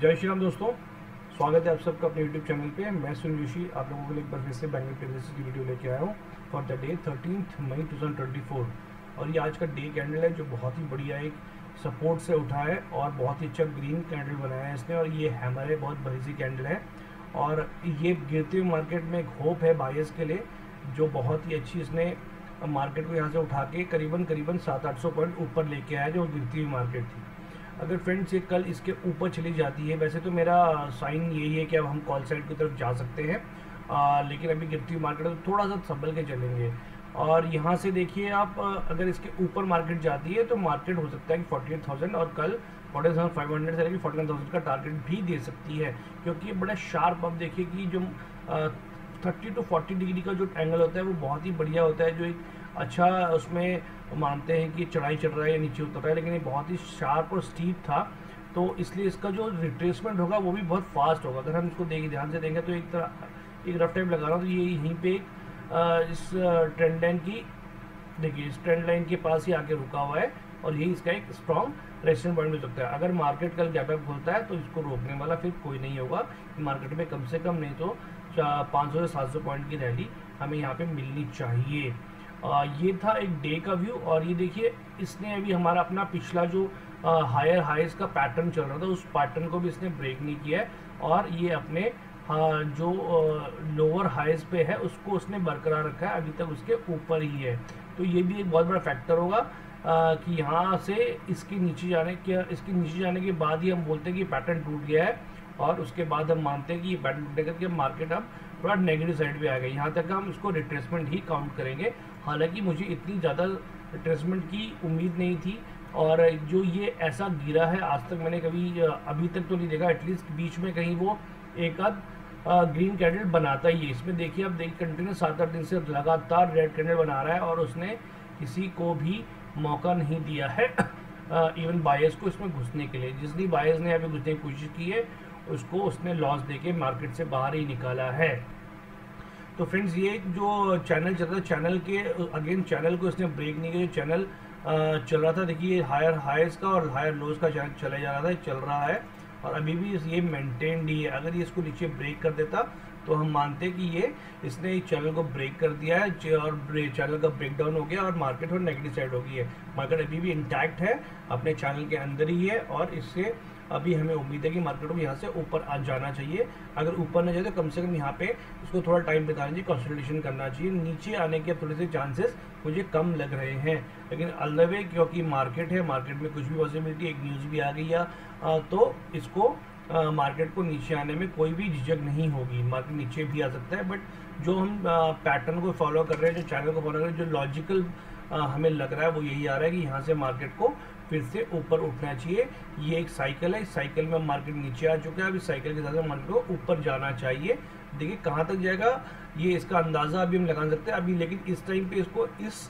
जय श्री राम दोस्तों, स्वागत है आप सबका अपने यूट्यूब चैनल पे। मैं सुनील जोशी आप लोगों के लिए एक बार फिर से बैंक निफ्टी एनालिसिस की वीडियो लेके आया हूँ फॉर द डे 13 मई 2024। और ये आज का डे कैंडल है जो बहुत ही बढ़िया एक सपोर्ट से उठा है और बहुत ही अच्छा ग्रीन कैंडल बनाया है इसने। और ये हैमर है, बहुत बड़ी सी कैंडल है और ये गिरते हुए मार्केट में एक होप है बायर्स के लिए, जो बहुत ही अच्छी इसने मार्केट को यहाँ से उठा के करीबन 700-800 पॉइंट ऊपर लेके आया जो गिरती हुई मार्केट थी। अगर फ्रेंड्स ये कल इसके ऊपर चली जाती है, वैसे तो मेरा साइन यही है कि अब हम कॉल साइड की तरफ जा सकते हैं, लेकिन अभी गिरती हुई मार्केट है तो थोड़ा सा संभल के चलेंगे। और यहाँ से देखिए आप, अगर इसके ऊपर मार्केट जाती है तो मार्केट हो सकता है कि 48,000 और कल 47,500 से लेकर 49,000 का टारगेट भी दे सकती है, क्योंकि ये बड़ा शार्प, अब देखिए कि जो 30 to 40 डिग्री का जो एंगल होता है वो बहुत ही बढ़िया होता है, जो एक अच्छा उसमें मानते हैं कि चढ़ाई चढ़ रहा है या नीचे उतर रहा है, लेकिन ये बहुत ही शार्प और स्टीप था, तो इसलिए इसका जो रिट्रेसमेंट होगा वो भी बहुत फास्ट होगा। अगर हम इसको ध्यान से देखें तो एक रफ टाइम लगा रहा हूँ तो ये यहीं पे इस ट्रेंड लाइन की, देखिए इस ट्रेंड लाइन के पास ही आके रुका हुआ है और यही इसका एक स्ट्रॉन्ग रेजिस्टेंस पॉइंट मिल सकता है। अगर मार्केट कल गैप अप खोलता है तो इसको रोकने वाला फिर कोई नहीं होगा। मार्केट में कम से कम नहीं तो 500 से 700 पॉइंट की रैली हमें यहाँ पे मिलनी चाहिए। ये था एक डे का व्यू। और ये देखिए इसने अभी हमारा अपना पिछला जो हायर हाइज का पैटर्न चल रहा था उस पैटर्न को भी इसने ब्रेक नहीं किया है और ये अपने जो लोअर हाइज पे है उसको उसने बरकरार रखा है, अभी तक उसके ऊपर ही है। तो ये भी एक बहुत बड़ा फैक्टर होगा कि यहाँ से इसके नीचे जाने के बाद ही हम बोलते हैं कि पैटर्न टूट गया है, और उसके बाद हम मानते हैं कि ये पैटर्न टूटेगा कि मार्केट अब थोड़ा नेगेटिव साइड पे आ गया। यहाँ तक हम इसको रिट्रेसमेंट ही काउंट करेंगे, हालांकि मुझे इतनी ज़्यादा रिट्रेसमेंट की उम्मीद नहीं थी। और जो ये ऐसा गिरा है आज तक मैंने कभी अभी तक तो नहीं देखा, एटलीस्ट बीच में कहीं वो एक आध ग्रीन कैंडल बनाता ही है। इसमें देखिए अब देखिए कंटिन्यू 7-8 दिन से लगातार रेड कैंडल बना रहा है और उसने किसी को भी मौका नहीं दिया है इवन बायर्स को इसमें घुसने के लिए। जिस भी बायर्स ने अभी घुसने की कोशिश की है उसको उसने लॉस देके मार्केट से बाहर ही निकाला है। तो फ्रेंड्स ये जो चैनल चल रहा है, चैनल के अगेन चैनल को इसने ब्रेक नहीं किया। जो चैनल चल रहा था, देखिए हायर हाइज का और हायर लोज का चैनल चला जा रहा था, चल रहा है और अभी भी ये मेंटेन्ड ही है। अगर ये इसको नीचे ब्रेक कर देता तो हम मानते कि ये इसने चैनल को ब्रेक कर दिया है और चैनल का ब्रेकडाउन हो गया और मार्केट और नेगेटिव साइड हो गई है। मार्केट अभी भी इंटैक्ट है, अपने चैनल के अंदर ही है और इससे अभी हमें उम्मीद है कि मार्केट को यहाँ से ऊपर आ जाना चाहिए। अगर ऊपर न जाए तो कम से कम यहाँ पे इसको थोड़ा टाइम बिताना चाहिए, कंसोलिडेशन करना चाहिए। नीचे आने के थोड़े से चांसेस मुझे कम लग रहे हैं, लेकिन अलवे क्योंकि मार्केट है, मार्केट में कुछ भी पॉसिबिलिटी, एक न्यूज़ भी आ गई है तो इसको मार्केट को नीचे आने में कोई भी झिझक नहीं होगी। मार्केट नीचे भी आ सकता है, बट जो हम पैटर्न को फॉलो कर रहे हैं, जो चैनल को फॉलो कर रहे हैं, जो लॉजिकल हमें लग रहा है वो यही आ रहा है कि यहाँ से मार्केट को फिर से ऊपर उठना चाहिए। ये एक साइकिल है, इस साइकिल में मार्केट नीचे आ चुका है, अब इस साइकिल के साथ मार्केट को ऊपर जाना चाहिए। देखिए कहाँ तक जाएगा ये इसका अंदाज़ा अभी हम लगा सकते हैं अभी, लेकिन इस टाइम पे इसको इस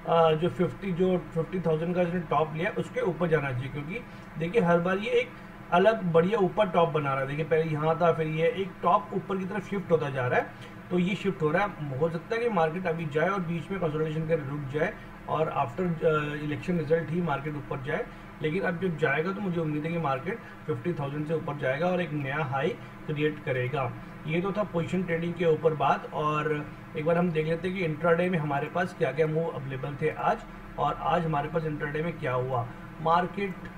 जो 50,000 का इसने टॉप लिया उसके ऊपर जाना चाहिए, क्योंकि देखिए हर बार ये एक अलग बढ़िया ऊपर टॉप बना रहा है। देखिए पहले यहाँ था, फिर ये एक टॉप ऊपर की तरफ शिफ्ट होता जा रहा है, तो ये शिफ्ट हो रहा है। हो सकता है कि मार्केट अभी जाए और बीच में कंसोलिडेशन कर रुक जाए और आफ्टर इलेक्शन रिजल्ट ही मार्केट ऊपर जाए, लेकिन अब जब जाएगा तो मुझे उम्मीद है कि मार्केट 50,000 से ऊपर जाएगा और एक नया हाई क्रिएट करेगा। ये तो था पोजीशन ट्रेडिंग के ऊपर बात। और एक बार हम देख लेते हैं कि इंट्राडे में हमारे पास क्या क्या मूव अवेलेबल थे आज, और आज हमारे पास इंट्राडे में क्या हुआ। मार्केट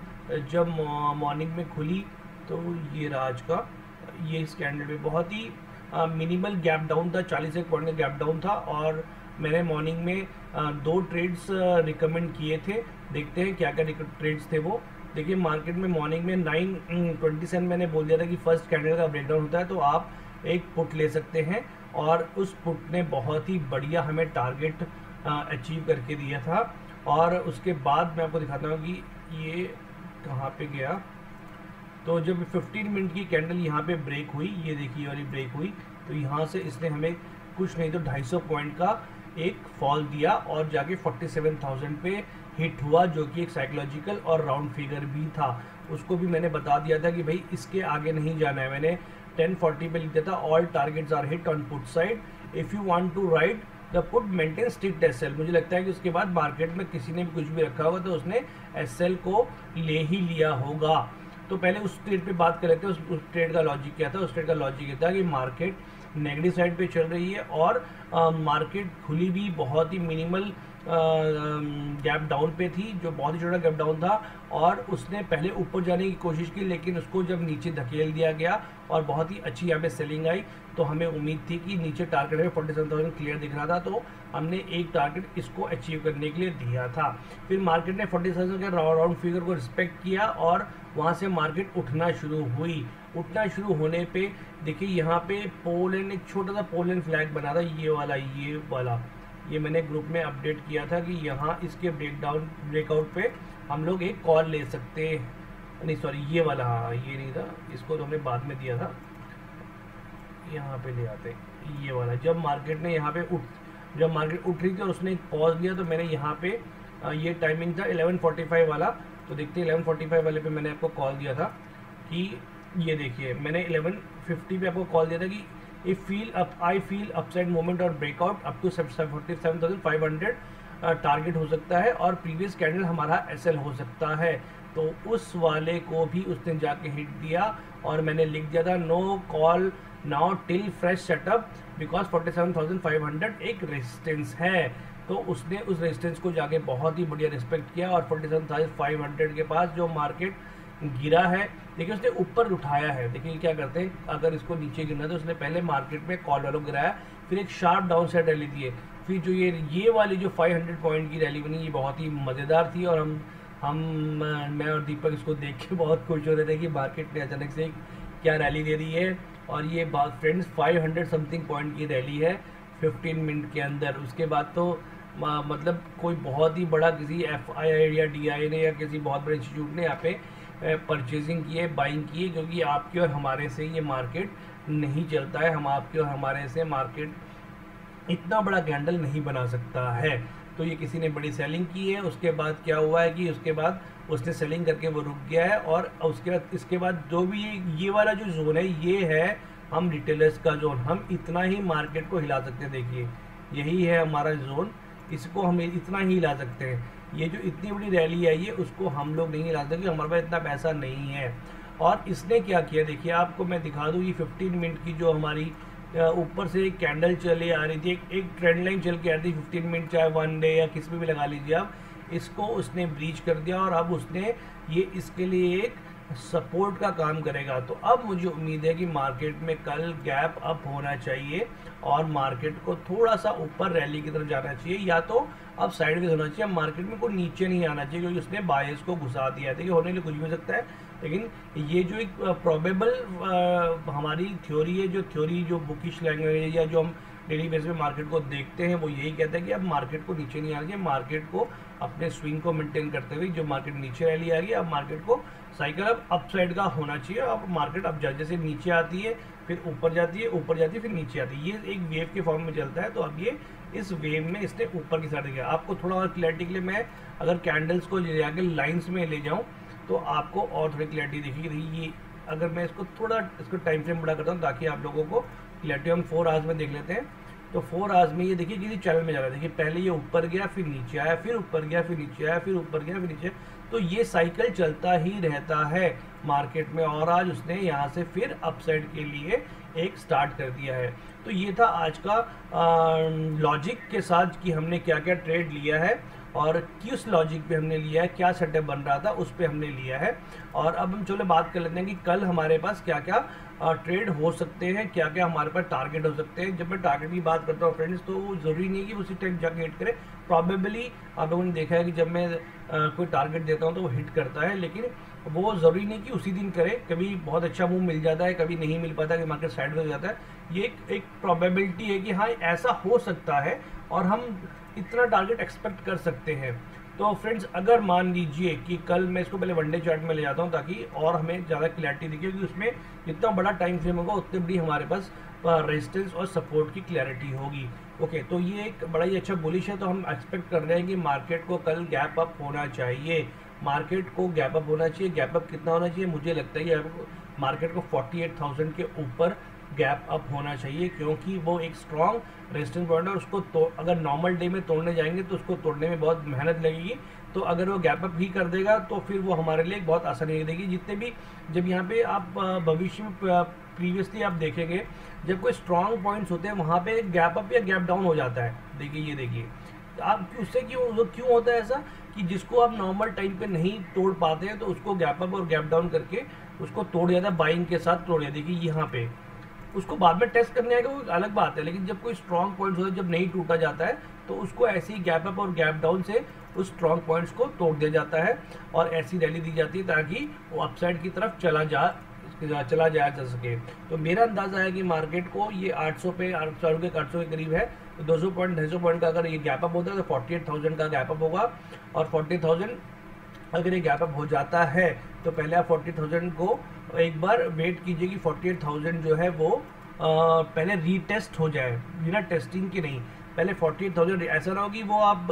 जब मॉर्निंग में खुली तो ये राज का ये इस कैंडल में बहुत ही मिनिमल गैप डाउन था, 41 पॉइंट का गैप डाउन था और मैंने मॉर्निंग में 2 ट्रेड्स रिकमेंड किए थे। देखते हैं क्या क्या ट्रेड्स थे वो। देखिए मार्केट में मॉर्निंग में 9:27 मैंने बोल दिया था कि फर्स्ट कैंडल का ब्रेकडाउन होता है तो आप एक पुट ले सकते हैं, और उस पुट ने बहुत ही बढ़िया हमें टारगेट अचीव करके दिया था। और उसके बाद मैं आपको दिखाता हूँ कि ये कहाँ पे गया। तो जब 15 मिनट की कैंडल यहाँ पे ब्रेक हुई, ये देखिए वाली ब्रेक हुई, तो यहाँ से इसने हमें कुछ नहीं तो 250 पॉइंट का एक फॉल दिया और जाके 47,000 पे हिट हुआ, जो कि एक साइकोलॉजिकल और राउंड फिगर भी था। उसको भी मैंने बता दिया था कि भाई इसके आगे नहीं जाना है। मैंने 10:40 पे लिख दिया था, all targets are hit on put side, if you want to ride the put maintain strict SL. मुझे लगता है कि उसके बाद मार्केट में किसी ने भी कुछ भी रखा होगा तो उसने एसएल को ले ही लिया होगा। तो पहले उस ट्रेड पे बात कर लेते हैं। उस ट्रेड का लॉजिक क्या था? उस ट्रेड का लॉजिक ये था कि मार्केट नेगेटिव साइड पे चल रही है और मार्केट खुली भी बहुत ही मिनिमल गैप डाउन पे थी, जो बहुत ही छोटा गैप डाउन था, और उसने पहले ऊपर जाने की कोशिश की, लेकिन उसको जब नीचे धकेल दिया गया और बहुत ही अच्छी यहाँ पे सेलिंग आई, तो हमें उम्मीद थी कि नीचे टारगेट में 47,000 क्लियर दिख रहा था, तो हमने एक टारगेट इसको अचीव करने के लिए दिया था। फिर मार्केट ने 47,000 के राउंड फिगर को रिस्पेक्ट किया और वहाँ से मार्केट उठना शुरू हुई। उठना शुरू होने पे देखिए यहाँ पे पोलैंड, एक छोटा सा पोलैंड फ्लैग बना था, ये वाला ये मैंने ग्रुप में अपडेट किया था कि यहाँ इसके ब्रेकआउट पे हम लोग एक कॉल ले सकते हैं। नहीं सॉरी, ये वाला, हाँ ये नहीं था, इसको तो हमने बाद में दिया था, यहाँ पे ले आते ये वाला। जब मार्केट उठ रही थी और उसने एक पॉज लिया, तो मैंने यहाँ पे ये टाइमिंग था 11:45 वाला, तो देखते हैं 11:45 वाले पे मैंने आपको कॉल दिया था कि ये देखिए, मैंने 11:50 पे आपको कॉल दिया था कि आई फील अपसाइड मोमेंट और ब्रेकआउट अप टू 47,500 टारगेट हो सकता है और प्रीवियस कैंडल हमारा एसएल हो सकता है। तो उस वाले को भी उसने जाके हिट दिया और मैंने लिख दिया था no call now till fresh setup because 47,500 एक रेजिस्टेंस है। तो उसने उस रेजिस्टेंस को जाके बहुत ही बढ़िया रिस्पेक्ट किया और 47,500 के पास जो मार्केट गिरा है, देखिए उसने ऊपर उठाया है। देखिए क्या करते हैं, अगर इसको नीचे गिरना तो उसने पहले मार्केट में कॉल वालों गिराया, फिर एक शार्प डाउन साइड रैली दी है, फिर जो ये वाली जो 500 पॉइंट की रैली बनी, ये बहुत ही मज़ेदार थी और मैं और दीपक इसको देख के बहुत खुश हो रहे थे कि मार्केट ने अचानक से क्या रैली दे दी है। और ये बात फ्रेंड्स 500 समथिंग पॉइंट की रैली है 15 मिनट के अंदर। उसके बाद तो मतलब कोई बहुत ही बड़ा किसी FII या DI ने या किसी बहुत बड़े इंस्टीट्यूट ने यहाँ पे परचेजिंग की है, बाइंग की है, क्योंकि आपके और हमारे से ये मार्केट नहीं चलता है। हम आपके और हमारे से मार्केट इतना बड़ा कैंडल नहीं बना सकता है। तो ये किसी ने बड़ी सेलिंग की है। उसके बाद क्या हुआ है कि उसके बाद उसने सेलिंग करके वो रुक गया है और इसके बाद जो भी ये वाला जो जोन है, ये है हम रिटेलर्स का जोन। हम इतना ही मार्केट को हिला सकते हैं। देखिए यही है हमारा जोन, इसको हम इतना ही हिला सकते हैं। ये जो इतनी बड़ी रैली आई है उसको हम लोग नहीं हिला सकते, हमारे पास इतना पैसा नहीं है। और इसने क्या किया, देखिए आपको मैं दिखा दूँ, ये 15 मिनट की जो हमारी ऊपर से एक कैंडल चले आ रही थी, एक ट्रेंड लाइन चल के आ रही थी 15 मिनट, चाहे 1 डे या किसी में भी लगा लीजिए आप, इसको उसने ब्रीच कर दिया और अब उसने ये इसके लिए एक सपोर्ट का काम करेगा। तो अब मुझे उम्मीद है कि मार्केट में कल गैप अप होना चाहिए और मार्केट को थोड़ा सा ऊपर रैली की तरफ जाना चाहिए, या तो अब साइडवेज होना चाहिए। मार्केट में कोई नीचे नहीं आना चाहिए क्योंकि उसने बायर्स को घुसा दिया है। देखिए होने के लिए कुछ भी हो सकता है, लेकिन ये जो एक प्रोबेबल हमारी थ्योरी है, जो बुकिश लैंग्वेज है या जो हम डेली बेस पे मार्केट को देखते हैं, वो यही कहता है कि अब मार्केट को नीचे नहीं आना चाहिए। मार्केट को अपने स्विंग को मेंटेन करते हुए जो मार्केट नीचे रैली आ रही है, अब मार्केट को साइकिल अब अपसाइड का होना चाहिए। अब मार्केट अब जैसे नीचे आती है फिर ऊपर जाती है, ऊपर जाती है फिर नीचे आती है, ये एक वेव के फॉर्म में चलता है। तो अब ये इस वेव में इसने ऊपर की साइड गया। आपको थोड़ा और क्लैरिटी के लिए मैं अगर कैंडल्स को जाके लाइंस में ले जाऊँ तो आपको और थोड़ी क्लैरिटी दिखेगी। ये अगर मैं इसको टाइम फ्रेम बड़ा करता हूँ ताकि आप लोगों को क्लैरिटी, हम 4 आवर्स में देख लेते हैं। तो 4 आवर्स में ये देखिए किसी चैनल में जा रहा है। देखिए पहले ये ऊपर गया फिर नीचे आया, फिर ऊपर गया फिर नीचे आया, फिर ऊपर गया फिर नीचे। तो ये साइकिल चलता ही रहता है मार्केट में और आज उसने यहाँ से फिर अपसाइड के लिए एक स्टार्ट कर दिया है। तो ये था आज का लॉजिक के साथ कि हमने क्या क्या ट्रेड लिया है और किस लॉजिक पे हमने लिया है, क्या सेटअप बन रहा था उस पे हमने लिया है। और अब हम चलो बात कर लेते हैं कि कल हमारे पास क्या क्या ट्रेड हो सकते हैं, क्या क्या हमारे पास टारगेट हो सकते हैं। जब मैं टारगेट की बात करता हूँ फ्रेंड्स, तो वो ज़रूरी नहीं कि उसी टाइम जाके हिट करे। प्रॉबेबली आप लोगों ने देखा है कि जब मैं कोई टारगेट देता हूँ तो वो हिट करता है, लेकिन वो ज़रूरी नहीं कि उसी दिन करे। कभी बहुत अच्छा मूव मिल जाता है, कभी नहीं मिल पाता कि मार्केट साइड में हो जाता है। ये एक प्रॉबेबिलिटी है कि हाँ ऐसा हो सकता है और हम इतना टारगेट एक्सपेक्ट कर सकते हैं। तो फ्रेंड्स अगर मान लीजिए कि कल मैं इसको पहले 1 डे चार्ट में ले जाता हूँ ताकि और हमें ज़्यादा क्लैरिटी दिखे, क्योंकि उसमें जितना बड़ा टाइम फ्रेम होगा उतनी बड़ी हमारे पास रेजिस्टेंस और सपोर्ट की क्लैरिटी होगी। ओके, तो ये एक बड़ा ही अच्छा बुलिश है। तो हम एक्सपेक्ट कर रहे हैं कि मार्केट को कल गैप अप होना चाहिए। मार्केट को गैप अप होना चाहिए। गैप अप कितना होना चाहिए? मुझे लगता है कि मार्केट को 48,000 के ऊपर गैप अप होना चाहिए, क्योंकि वो एक स्ट्रॉन्ग रेजिस्टेंस पॉइंट है। उसको अगर नॉर्मल डे में तोड़ने जाएंगे तो उसको तोड़ने में बहुत मेहनत लगेगी। तो अगर वो गैप अप ही कर देगा तो फिर वो हमारे लिए बहुत आसानी देगी। जितने भी जब यहाँ पे आप भविष्य में प्रीवियसली आप देखेंगे जब कोई स्ट्रॉन्ग पॉइंट्स होते हैं वहाँ पे गैप अप या गैप डाउन हो जाता है। देखिए ये देखिए आप उससे क्यों होता है ऐसा कि जिसको आप नॉर्मल टाइम पे नहीं तोड़ पाते हैं तो उसको गैप अप और गैप डाउन करके उसको तोड़ दिया था, बाइंग के साथ तोड़ दिया। देखिए यहाँ पे उसको बाद में टेस्ट करने आएगा वो अलग बात है, लेकिन जब कोई स्ट्रॉन्ग पॉइंट्स होता है जब नहीं टूटा जाता है तो उसको ऐसे ही गैप अप और गैप डाउन से उस स्ट्रॉन्ग पॉइंट्स को तोड़ दिया जाता है और ऐसी रैली दी जाती है ताकि वो अपसाइड की तरफ चला जाया जा सके। तो मेरा अंदाजा है कि मार्केट को ये 800 पे 800 के करीब है, तो 200 पॉइंट 250 पॉइंट का अगर ये गैप अप होता है तो 48,000 का गैप अप होगा। और 40,000 अगर ये गैप अप हो जाता है तो पहले आप 40,000 को एक बार वेट कीजिए कि 48,000 जो है वो पहले रीटेस्ट हो जाए, बिना टेस्टिंग के नहीं। पहले 48,000 ऐसा ना हो कि वो आप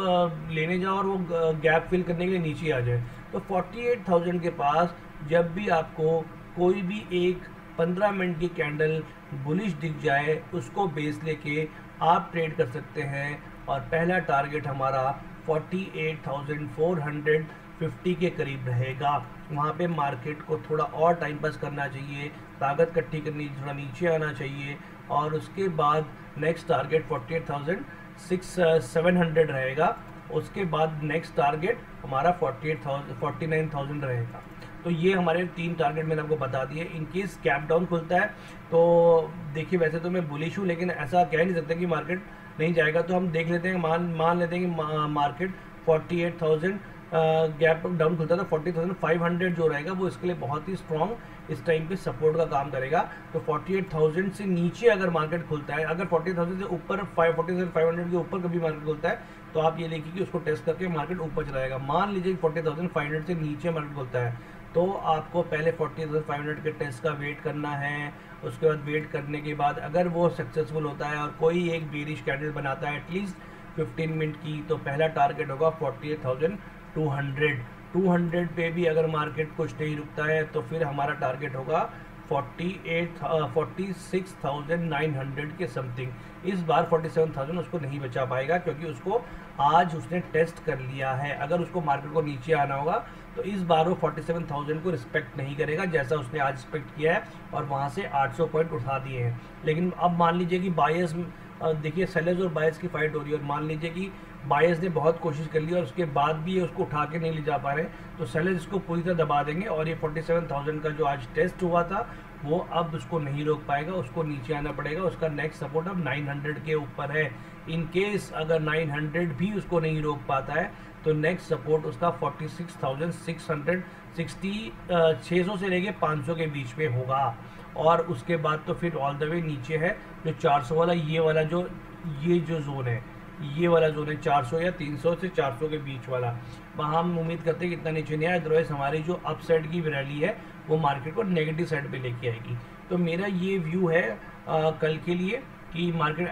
लेने जाओ और वो गैप फिल करने के लिए नीचे आ जाए। तो 48,000 के पास जब भी आपको कोई भी एक 15 मिनट की कैंडल बुलिश दिख जाए उसको बेस लेके आप ट्रेड कर सकते हैं। और पहला टारगेट हमारा 48,450 के करीब रहेगा। वहाँ पे मार्केट को थोड़ा और टाइम पास करना चाहिए, ताकत इकट्ठी करनी, थोड़ा नीचे आना चाहिए और उसके बाद नेक्स्ट टारगेट 48,700 रहेगा। उसके बाद नेक्स्ट टारगेट हमारा 49,000 रहेगा। तो ये हमारे 3 टारगेट मैंने आपको बता दिए। इन केस गैप डाउन खुलता है तो देखिए वैसे तो मैं बुलिश हूँ, लेकिन ऐसा कह नहीं सकते कि मार्केट नहीं जाएगा। तो हम देख लेते हैं, मान लेते हैं कि मार्केट 48,000 गैप डाउन खुलता है तो 40,500 जो रहेगा वो इसके लिए बहुत ही स्ट्रॉन्ग इस टाइम पे सपोर्ट का काम करेगा। तो 48,000 से नीचे अगर मार्केट खुलता है, अगर 40,000 से ऊपर 40,500 के ऊपर कभी मार्केट खुलता है तो आप ये देखिए कि उसको टेस्ट करके मार्केट ऊपर चला जाएगा। मान लीजिए 40,500 से नीचे मार्केट खुलता है तो आपको पहले 40,500 के टेस्ट का वेट करना है। उसके बाद वेट करने के बाद अगर वो सक्सेसफुल होता है और कोई एक बेरिश कैंडल बनाता है एटलीस्ट 15 मिनट की, तो पहला टारगेट होगा 48,200 पे भी अगर मार्केट कुछ नहीं रुकता है तो फिर हमारा टारगेट होगा 46,900 के समथिंग। इस बार 47,000 उसको नहीं बचा पाएगा क्योंकि उसको आज उसने टेस्ट कर लिया है। अगर उसको मार्केट को नीचे आना होगा तो इस बार वो 47,000 को रिस्पेक्ट नहीं करेगा जैसा उसने आज रिस्पेक्ट किया है और वहाँ से 800 पॉइंट उठा दिए हैं। लेकिन अब मान लीजिए कि बायर्स, देखिए सेलर्स और बायर्स की फाइट हो रही है और मान लीजिए कि बायर्स ने बहुत कोशिश कर ली और उसके बाद भी ये उसको उठा के नहीं ले जा पा रहे, तो सेलर्स इसको पूरी तरह दबा देंगे और ये 47,000 का जो आज टेस्ट हुआ था वो अब उसको नहीं रोक पाएगा, उसको नीचे आना पड़ेगा। उसका नेक्स्ट सपोर्ट अब 900 के ऊपर है। इन केस अगर 900 भी उसको नहीं रोक पाता है तो नेक्स्ट सपोर्ट उसका 46,660 600 से लेके 500 के बीच में होगा। और उसके बाद तो फिर ऑल द वे नीचे है जो 400 वाला, ये जो जोन है, ये वाला जोन है 400 या 300 से 400 के बीच वाला। वहाँ हम उम्मीद करते हैं कि इतना नीचे नहीं आए, अदरवाइज हमारी जो अपसाइड की रैली है वो मार्केट को नेगेटिव साइड पे लेके आएगी। तो मेरा ये व्यू है कल के लिए कि मार्केट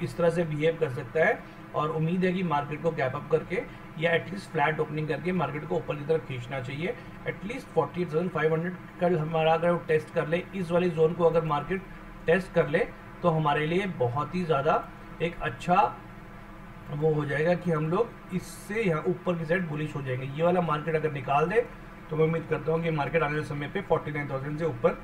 इस तरह से बिहेव कर सकता है और उम्मीद है कि मार्केट को गैप अप करके या एटलीस्ट फ्लैट ओपनिंग करके मार्केट को ऊपर की तरफ खींचना चाहिए। एटलीस्ट 48,500 कल हमारा अगर वो टेस्ट कर ले, इस वाली जोन को अगर मार्केट टेस्ट कर ले तो हमारे लिए बहुत ही ज़्यादा एक अच्छा वो हो जाएगा कि हम लोग इससे यहाँ ऊपर की साइड बुलिश हो जाएंगे। ये वाला मार्केट अगर निकाल दे तो मैं उम्मीद करता हूँ कि मार्केट आने वाले समय पे 49,000 से ऊपर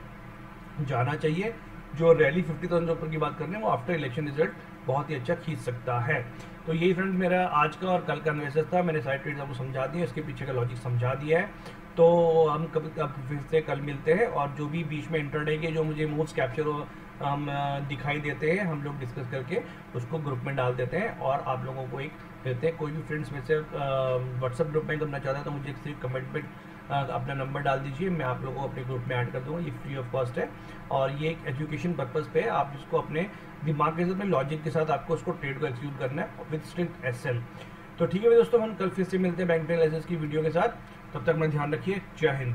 जाना चाहिए। जो रैली 50,000 से ऊपर की बात कर रहे हैं वो आफ्टर इलेक्शन रिजल्ट बहुत ही अच्छा खींच सकता है। तो यही फ्रेंड मेरा आज का और कल का एनालिसिस था। मैंने साइड ट्रेड्स आपको समझा दिया, इसके पीछे का लॉजिक समझा दिया है। तो हम कभी फिर से कल मिलते हैं और जो भी बीच में इंटरडे के जो मुझे मूव्स कैप्चर हम दिखाई देते हैं हम लोग डिस्कस करके उसको ग्रुप में डाल देते हैं और आप लोगों को एक देते हैं। कोई भी फ्रेंड्स में से व्हाट्सएप ग्रुप में करना चाहता है तो मुझे सिर्फ कमेंट में अपना नंबर डाल दीजिए, मैं आप लोगों को अपने ग्रुप में ऐड कर दूँगा। ये फ्री ऑफ कॉस्ट है और ये एक एजुकेशन पर्पज़ पे आप इसको अपने दिमाग के साथ, अपने लॉजिक के साथ आपको उसको ट्रेड को एक्सिक्यूट करना है विद स्ट्रिक्ट एसएल। तो ठीक है दोस्तों, हम कल फिर से मिलते हैं बैंक एनालिसिस की वीडियो के साथ। तब तक मैं ध्यान रखिए। जय हिंद।